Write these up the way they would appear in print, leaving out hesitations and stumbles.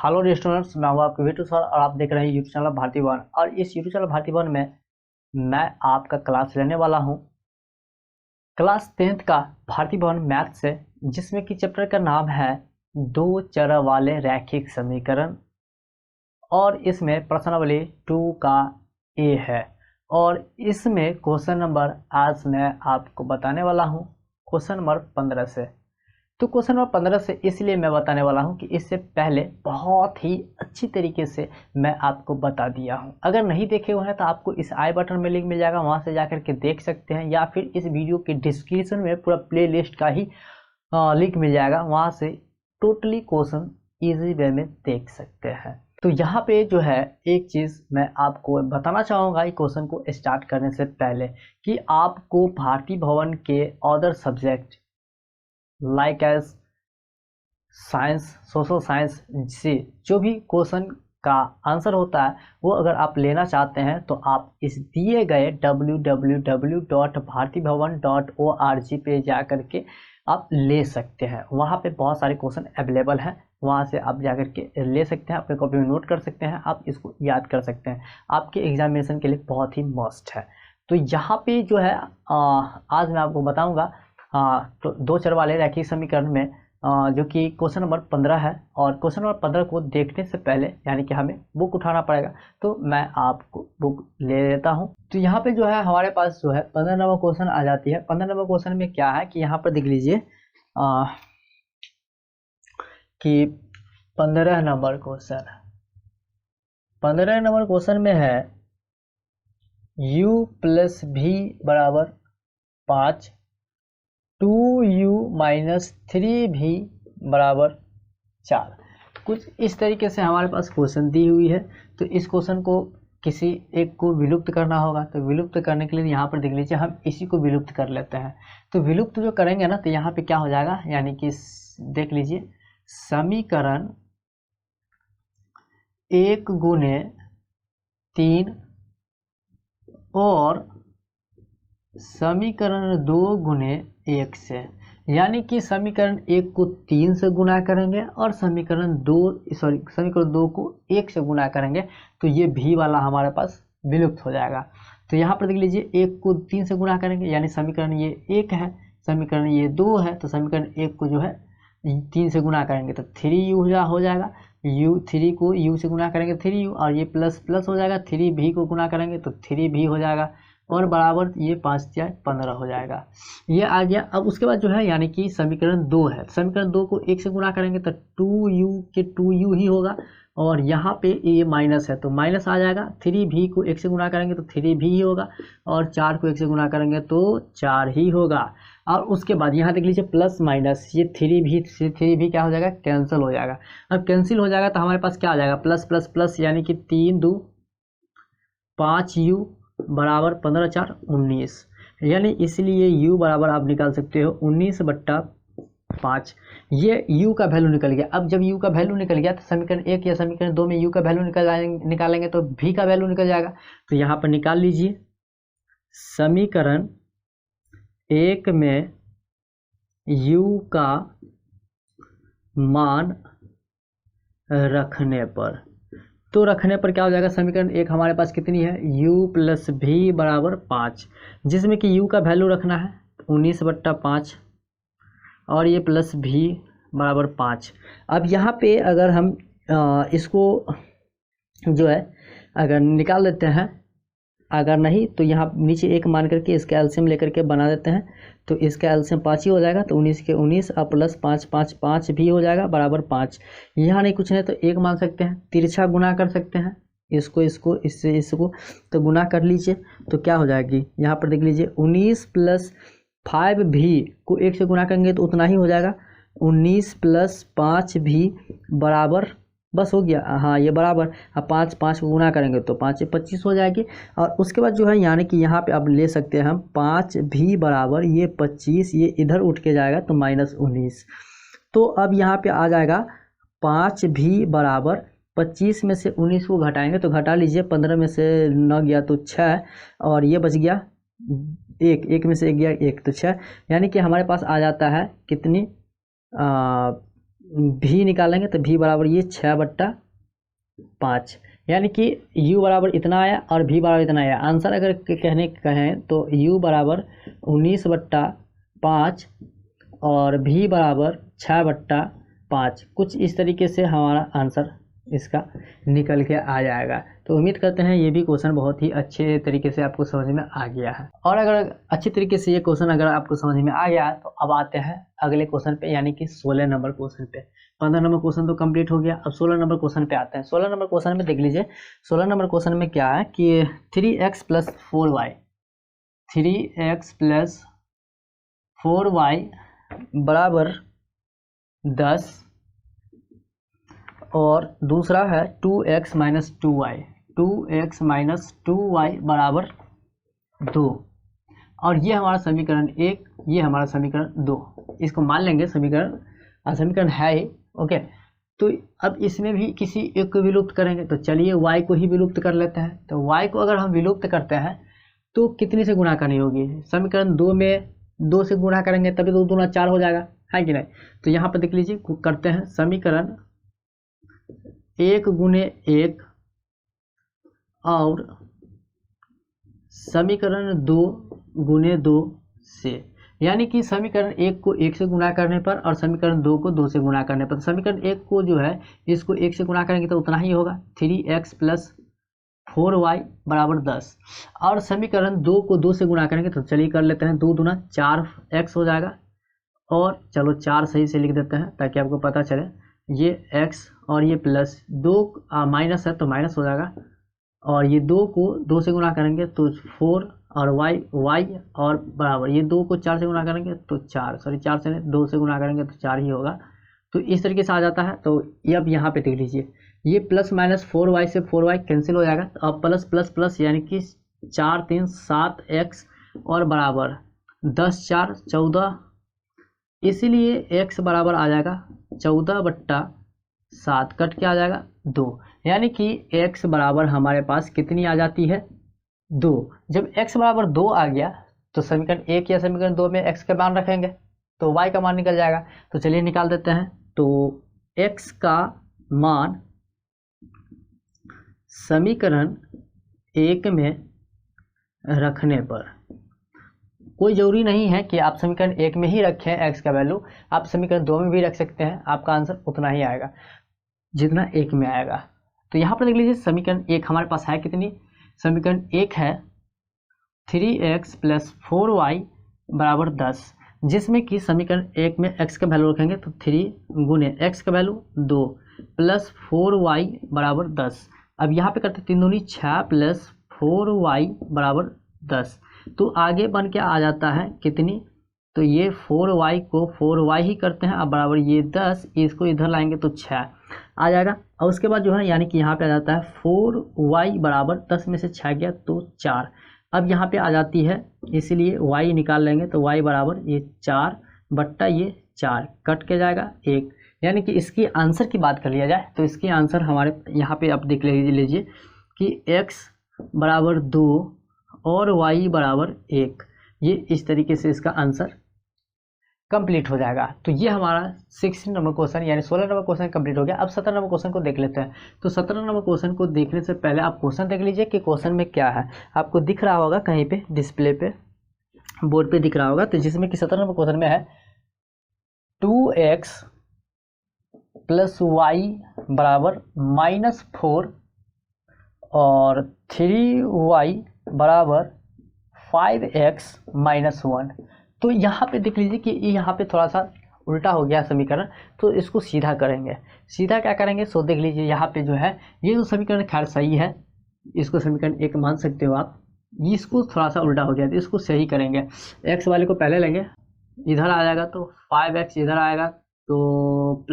Hello students, मैं हूं आपके वीटू सर और आप देख रहे हैं यूट्यूब चैनल भारतीय भवन। और इस यूट्यूब चैनल भारतीय भवन में मैं आपका क्लास लेने वाला हूं क्लास 10th का भारतीय भवन मैथ से, जिसमें कि चैप्टर का नाम है दो चर वाले रैखिक समीकरण। और इसमें प्रश्नावली 2 का ए है। और इसमें क्वेश्चन नंबर आज मैं आपको बताने वाला हूं क्वेश्चन नंबर 15 से। तो क्वेश्चन नंबर 15 से इसलिए मैं बताने वाला हूं कि इससे पहले बहुत ही अच्छी तरीके से मैं आपको बता दिया हूं। अगर नहीं देखे हुए हैं तो आपको इस आई बटन में लिंक मिल जाएगा, वहां से जाकर के देख सकते हैं, या फिर इस वीडियो के डिस्क्रिप्शन में पूरा प्ले लिस्ट का ही लिंक मिल जाएगा, वहां से टोटली क्वेश्चन ईजी वे में देख सकते हैं। तो यहाँ पे जो है एक चीज़ मैं आपको बताना चाहूँगा क्वेश्चन को स्टार्ट करने से पहले, कि आपको भारतीय भवन के other subject like as science, social science से जो भी क्वेश्चन का आंसर होता है वो अगर आप लेना चाहते हैं तो आप इस दिए गए www.bhartibhavan.org पे जा करके आप ले सकते हैं। वहाँ पे बहुत सारे क्वेश्चन अवेलेबल हैं, वहाँ से आप जा करके ले सकते हैं, अपने कॉपी में नोट कर सकते हैं, आप इसको याद कर सकते हैं, आपके एग्जामिनेशन के लिए बहुत ही मस्ट है। तो यहाँ पे जो है आज मैं आपको बताऊँगा तो दो चर वाले रैखिक समीकरण में जो कि क्वेश्चन नंबर 15 है। और क्वेश्चन नंबर 15 को देखने से पहले यानी कि हमें बुक उठाना पड़ेगा, तो मैं आपको बुक ले लेता हूं। तो यहाँ पे जो है हमारे पास जो है 15 नंबर क्वेश्चन आ जाती है। 15 नंबर क्वेश्चन में क्या है कि यहाँ पर देख लीजिए कि 15 नंबर क्वेश्चन में है u प्लस भी बराबर 5, 2u माइनस 3v बराबर 4। कुछ इस तरीके से हमारे पास क्वेश्चन दी हुई है। तो इस क्वेश्चन को किसी एक को विलुप्त करना होगा। तो विलुप्त करने के लिए यहाँ पर देख लीजिए हम इसी को विलुप्त कर लेते हैं। तो विलुप्त जो करेंगे ना, तो यहाँ पे क्या हो जाएगा, यानी कि देख लीजिए समीकरण 1 गुने 3 और समीकरण 2 गुने 1 से, यानी कि समीकरण 1 को 3 से गुना करेंगे और समीकरण 2 को 1 से गुना करेंगे, तो ये भी वाला हमारे पास विलुप्त हो जाएगा। तो यहाँ पर देख लीजिए 1 को 3 से गुना करेंगे, यानी समीकरण ये 1 है, समीकरण ये 2 है, तो समीकरण 1 को जो है 3 से गुना करेंगे तो 3u हो जाएगा। 3 को u से गुना करेंगे 3u, और ये प्लस प्लस हो जाएगा, 3v को गुना करेंगे तो 3v हो जाएगा, और बराबर ये 5 × 15 हो जाएगा। ये आ गया। अब उसके बाद जो है यानी कि समीकरण 2 है, समीकरण 2 को 1 से गुना करेंगे तो 2u के 2u ही होगा, और यहाँ पे ये माइनस है तो माइनस आ जाएगा। 3v को 1 से गुना करेंगे तो 3v ही होगा, और 4 को 1 से गुना करेंगे तो 4 ही होगा। और उसके बाद यहाँ देख लीजिए प्लस माइनस, ये 3v क्या हो जाएगा, कैंसिल हो जाएगा। अब कैंसिल हो जाएगा तो हमारे पास क्या आ जाएगा, प्लस प्लस प्लस, यानी कि 3 2 5u बराबर 15 4 19, यानी इसलिए u बराबर आप निकाल सकते हो 19/5। ये u का वैल्यू निकल गया। अब जब u का वैल्यू निकल गया तो समीकरण 1 या समीकरण 2 में u का वैल्यू निकालेंगे तो v का वैल्यू निकल जाएगा। तो यहाँ पर निकाल लीजिए, समीकरण 1 में u का मान रखने पर क्या हो जाएगा, समीकरण 1 हमारे पास कितनी है, u प्लस भी बराबर 5, जिसमें कि u का वैल्यू रखना है 19/5 और ये प्लस भी बराबर 5। अब यहाँ पे अगर हम इसको जो है अगर निकाल देते हैं, अगर नहीं तो यहाँ नीचे 1 मान करके इसका एलसीएम लेकर के बना देते हैं, तो इसका एलसीएम 5 ही हो जाएगा। तो 19 के 19 और प्लस 5 5 5 भी हो जाएगा बराबर 5। यहाँ नहीं कुछ नहीं तो 1 मान सकते हैं, तिरछा गुना कर सकते हैं, इसको इससे इसको, तो गुना कर लीजिए तो क्या हो जाएगी, यहाँ पर देख लीजिए 19 प्लस 5 भी को 1 से गुना करेंगे तो उतना ही हो जाएगा। 19 प्लस 5 भी बराबर, बस हो गया, हाँ ये बराबर। अब 5 5 को गुना करेंगे तो 5 25 हो जाएगी। और उसके बाद जो है यानी कि यहाँ पे अब ले सकते हैं हम 5 भी बराबर ये 25, ये इधर उठ के जाएगा तो -19। तो अब यहाँ पे आ जाएगा 5 भी बराबर 25 में से 19 को घटाएंगे तो घटा लीजिए, 15 में से 9 गया तो 6, और ये बच गया 1 में से 1 गया 1 तो 6, यानी कि हमारे पास आ जाता है कितनी भी निकालेंगे तो भी बराबर ये 6/5, यानी कि u बराबर इतना आया और v बराबर इतना आया। आंसर अगर कहने कहें तो u बराबर 19/5 और v बराबर 6/5, कुछ इस तरीके से हमारा आंसर इसका निकल के आ जाएगा। तो उम्मीद करते हैं ये भी क्वेश्चन बहुत ही अच्छे तरीके से आपको समझ में आ गया है। और अगर अच्छी तरीके से ये क्वेश्चन अगर आपको समझ में आ गया तो अब आते हैं अगले क्वेश्चन पे, यानी कि 16 नंबर क्वेश्चन पे। 15 नंबर क्वेश्चन तो कंप्लीट हो गया, अब 16 नंबर क्वेश्चन पे आते हैं। 16 नंबर क्वेश्चन में देख लीजिए, 16 नंबर क्वेश्चन में क्या है कि 3x + 4y, 3x + 4y बराबर 10, और दूसरा है 2x - 2y, 2x - 2y बराबर 2। और ये हमारा समीकरण 1, ये हमारा समीकरण 2, इसको मान लेंगे समीकरण है ही। ओके, तो अब इसमें भी किसी एक को विलुप्त करेंगे, तो चलिए y को ही विलुप्त कर लेते हैं। तो y को अगर हम विलुप्त करते हैं तो कितनी से गुणा करनी होगी? समीकरण 2 में 2 से गुणा करेंगे तभी तो 2 दूना 4 हो जाएगा, है कि नहीं? तो यहाँ पर देख लीजिए, करते हैं समीकरण 1 × 1 और समीकरण 2 × 2 से, यानी कि समीकरण 1 को 1 से गुणा करने पर और समीकरण 2 को 2 से गुणा करने पर। समीकरण 1 को जो है इसको 1 से गुणा करेंगे तो उतना ही होगा, 3x + 4y बराबर 10। और समीकरण 2 को 2 से गुणा करेंगे तो चलिए कर लेते हैं, 2 दूना 4x हो जाएगा। और चलो 4 सही से लिख देते हैं ताकि आपको पता चले, ये x और ये प्लस 2 माइनस है तो माइनस हो जाएगा। और ये 2 को 2 से गुणा करेंगे तो 4 और y और बराबर, ये 2 को 4 से गुणा करेंगे तो 4 से 2 से गुणा करेंगे तो 4 ही होगा। तो इस तरीके से आ जाता है। तो ये अब यहाँ पे देख लीजिए, ये प्लस माइनस 4y से 4y कैंसिल हो जाएगा। तो अब प्लस प्लस प्लस यानी कि 4 3 7x और बराबर 10 4 14, इसीलिए x बराबर आ जाएगा 14/7, कट के आ जाएगा 2, यानी कि x बराबर हमारे पास कितनी आ जाती है? 2। जब x बराबर 2 आ गया तो समीकरण 1 या समीकरण 2 में x का मान रखेंगे तो y का मान निकल जाएगा। तो चलिए निकाल देते हैं। तो x का मान समीकरण 1 में रखने पर, कोई ज़रूरी नहीं है कि आप समीकरण 1 में ही रखें x का वैल्यू, आप समीकरण 2 में भी रख सकते हैं, आपका आंसर उतना ही आएगा जितना 1 में आएगा। तो यहाँ पर देख लीजिए, समीकरण 1 हमारे पास है कितनी? समीकरण 1 है 3x + 4y बराबर 10, जिसमें कि समीकरण 1 में x का वैल्यू रखेंगे तो 3 गुने x का वैल्यू 2 प्लस 4y बराबर 10। अब यहाँ पे करते 3 दूनी 6 प्लस 4y बराबर 10। तो आगे बन के आ जाता है कितनी? तो ये 4y को 4y ही करते हैं, अब बराबर ये 10, इसको इधर लाएंगे तो 6 आ जाएगा। और उसके बाद जो है यानी कि यहाँ पे आ जाता है 4y बराबर 10 में से 6 गया तो 4। अब यहाँ पे आ जाती है, इसीलिए y निकाल लेंगे तो y बराबर ये 4/4, कट के जाएगा 1। यानी कि इसकी आंसर की बात कर लिया जाए तो इसकी आंसर हमारे यहाँ पे आप देख लीजिए कि x बराबर 2 और y बराबर 1, ये इस तरीके से इसका आंसर कंप्लीट हो जाएगा। तो ये हमारा 16 नंबर क्वेश्चन यानी 16 नंबर क्वेश्चन कंप्लीट हो गया। अब 17 नंबर क्वेश्चन को देख लेते हैं। तो 17 नंबर क्वेश्चन को देखने से पहले आप क्वेश्चन देख लीजिए कि क्वेश्चन में क्या है। आपको दिख रहा होगा कहीं पे डिस्प्ले पे, बोर्ड पे दिख रहा होगा, तो जिसमें कि 17 नंबर क्वेश्चन में है 2x + y बराबर -4 और 3y बराबर 5x - 1। तो यहाँ पे देख लीजिए कि यहाँ पे थोड़ा सा उल्टा हो गया समीकरण, तो इसको सीधा करेंगे। सीधा क्या करेंगे सो देख लीजिए, यहाँ पे जो है ये जो समीकरण खैर सही है, इसको समीकरण 1 मान सकते हो आप। इसको थोड़ा सा उल्टा हो गया तो इसको सही करेंगे। x वाले को पहले लेंगे, इधर आ जाएगा तो 5x इधर आएगा तो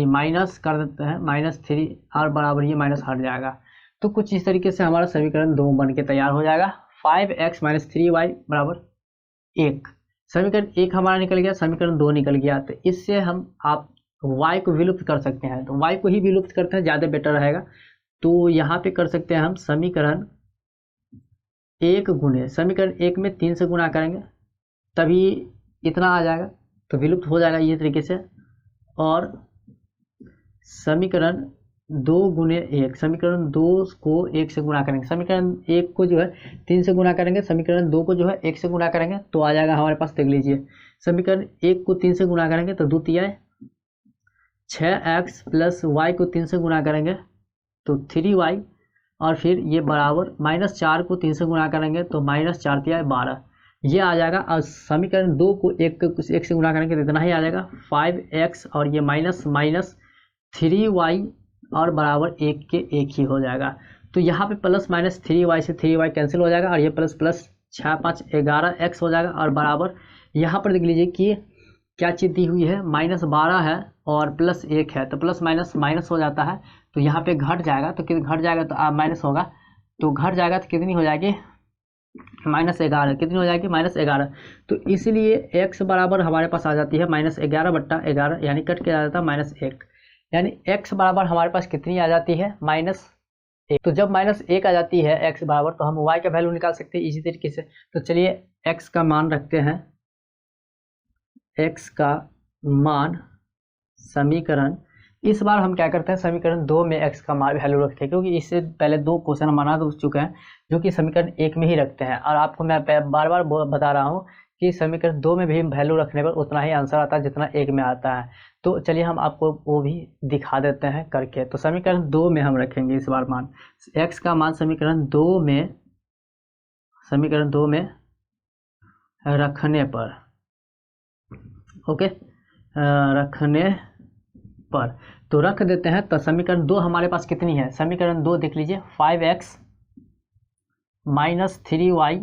माइनस कर देते हैं -3 और बराबर ये माइनस हट जाएगा। तो कुछ इस तरीके से हमारा समीकरण 2 बन के तैयार हो जाएगा। 5x - 3y बराबर 1, समीकरण 1 हमारा निकल गया, समीकरण 2 निकल गया। तो इससे आप y को विलुप्त कर सकते हैं, तो y को ही विलुप्त करते हैं, ज़्यादा बेटर रहेगा। तो यहाँ पे कर सकते हैं हम समीकरण 1 गुने, समीकरण 1 में 3 से गुणा करेंगे तभी इतना आ जाएगा, तो विलुप्त हो जाएगा ये तरीके से। और समीकरण 2 गुने 1, समीकरण 2 को 1 से गुणा करेंगे, समीकरण 1 को जो है 3 से गुणा करेंगे, समीकरण 2 को जो है 1 से गुणा करेंगे तो आ जाएगा हमारे पास, देख लीजिए, समीकरण 1 को 3 से गुणा करेंगे तो 2 तिया 6x प्लस वाई को 3 से गुणा करेंगे तो 3y, और फिर ये बराबर -4 को 3 से गुणा करेंगे तो -4 तिया 12, ये आ जाएगा। और समीकरण 2 को 1 से गुणा करेंगे तो इतना ही आ जाएगा 5x, और ये माइनस 3y और बराबर 1 के 1 ही हो जाएगा। तो यहाँ पे प्लस माइनस 3y से 3y कैंसिल हो जाएगा, और ये प्लस प्लस 6 5 11x हो जाएगा, और बराबर यहाँ पर देख लीजिए कि क्या चीज़ दी हुई है, -12 है और प्लस 1 है, तो प्लस माइनस माइनस हो जाता है, तो यहाँ पे घट जाएगा, तो घट जाएगा तो माइनस होगा, तो घट जाएगा तो कितनी हो जाएगी, -11, कितनी हो जाएगी, -11। तो इसलिए x बराबर हमारे पास आ जाती है -11/11, यानी कट के आ जाता है -1, यानी x बराबर हमारे पास कितनी आ जाती है, -1। तो जब -1 आ जाती है x बराबर, तो हम y का वैल्यू निकाल सकते हैं इसी तरीके से। तो चलिए x का मान रखते हैं, x का मान समीकरण, इस बार हम क्या करते हैं, समीकरण 2 में x का मान वैल्यू रखते हैं, क्योंकि इससे पहले 2 क्वेश्चन हम बना चुके हैं जो कि समीकरण 1 में ही रखते हैं, और आपको मैं बार बार बता रहा हूँ कि समीकरण 2 में भी वैल्यू रखने पर उतना ही आंसर आता है जितना 1 में आता है। तो चलिए हम आपको वो भी दिखा देते हैं करके। तो समीकरण 2 में हम रखेंगे इस बार मान, x का मान समीकरण 2 में रखने पर, ओके, रखने पर तो रख देते हैं। तो समीकरण 2 हमारे पास कितनी है, समीकरण 2 देख लीजिए, 5x - 3y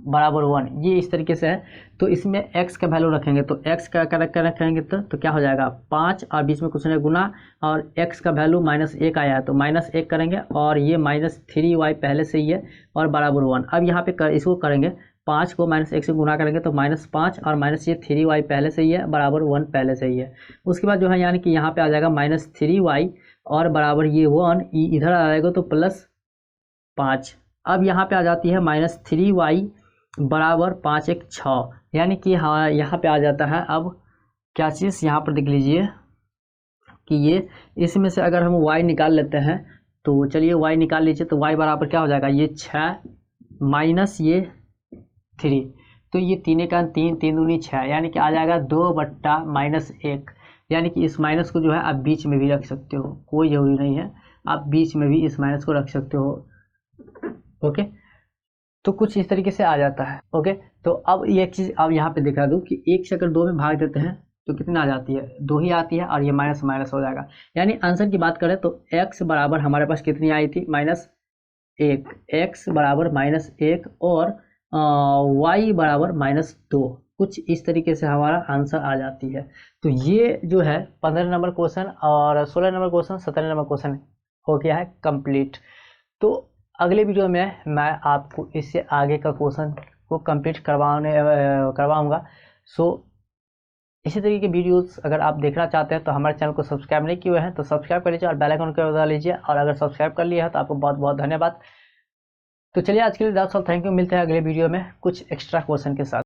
बराबर 1, ये इस तरीके से है। तो इसमें x का वैल्यू रखेंगे, तो x का रखेंगे तो क्या हो जाएगा, 5 और बीच में कुछ नहीं गुना, और x का वैल्यू -1 आया है तो -1 करेंगे, और ये -3y पहले से ही है और बराबर 1। अब यहाँ पे इसको करेंगे, 5 को -1 से गुना करेंगे तो -5, और माइनस ये 3y पहले से ही है, बराबर 1 पहले से ही है। उसके बाद जो है यानी कि यहाँ पे आ जाएगा -3y और बराबर ये 1, इधर आ जाएगा तो +5। अब यहाँ पे आ जाती है -3y बराबर 5 1 6, यानी कि हाँ यहाँ पे आ जाता है। अब क्या चीज़ यहाँ पर देख लीजिए कि ये इसमें से अगर हम y निकाल लेते हैं, तो चलिए y निकाल लीजिए, तो y बराबर क्या हो जाएगा, ये 6 माइनस ये 3, तो ये 3 का 3 3 दूनी 6, यानी कि आ जाएगा 2/-1, यानी कि इस माइनस को जो है आप बीच में भी रख सकते हो, कोई ज़रूरी नहीं है, आप बीच में भी इस माइनस को रख सकते हो, ओके। तो कुछ इस तरीके से आ जाता है, ओके। तो अब ये एक चीज़ अब यहाँ पे दिखा दूँ कि 1 से अगर 2 में भाग देते हैं तो कितना आ जाती है, 2 ही आती है, और ये माइनस माइनस हो जाएगा। यानी आंसर की बात करें तो x बराबर हमारे पास कितनी आई थी, -1, x बराबर -1 और y बराबर -2, कुछ इस तरीके से हमारा आंसर आ जाती है। तो ये जो है 15 नंबर क्वेश्चन और 16 नंबर क्वेश्चन, 17 नंबर क्वेश्चन हो गया है कंप्लीट। तो अगले वीडियो में मैं आपको इससे आगे का क्वेश्चन को कंप्लीट करवाऊंगा। सो इसी तरीके के वीडियोस अगर आप देखना चाहते हैं तो हमारे चैनल को सब्सक्राइब नहीं किए हैं तो सब्सक्राइब कर लीजिए और बेल आइकन को दबा लीजिए, और अगर सब्सक्राइब कर लिया है तो आपको बहुत बहुत धन्यवाद। तो चलिए आज के लिए दैट्स ऑल, थैंक यू, मिलते हैं अगले वीडियो में कुछ एक्स्ट्रा क्वेश्चन के साथ।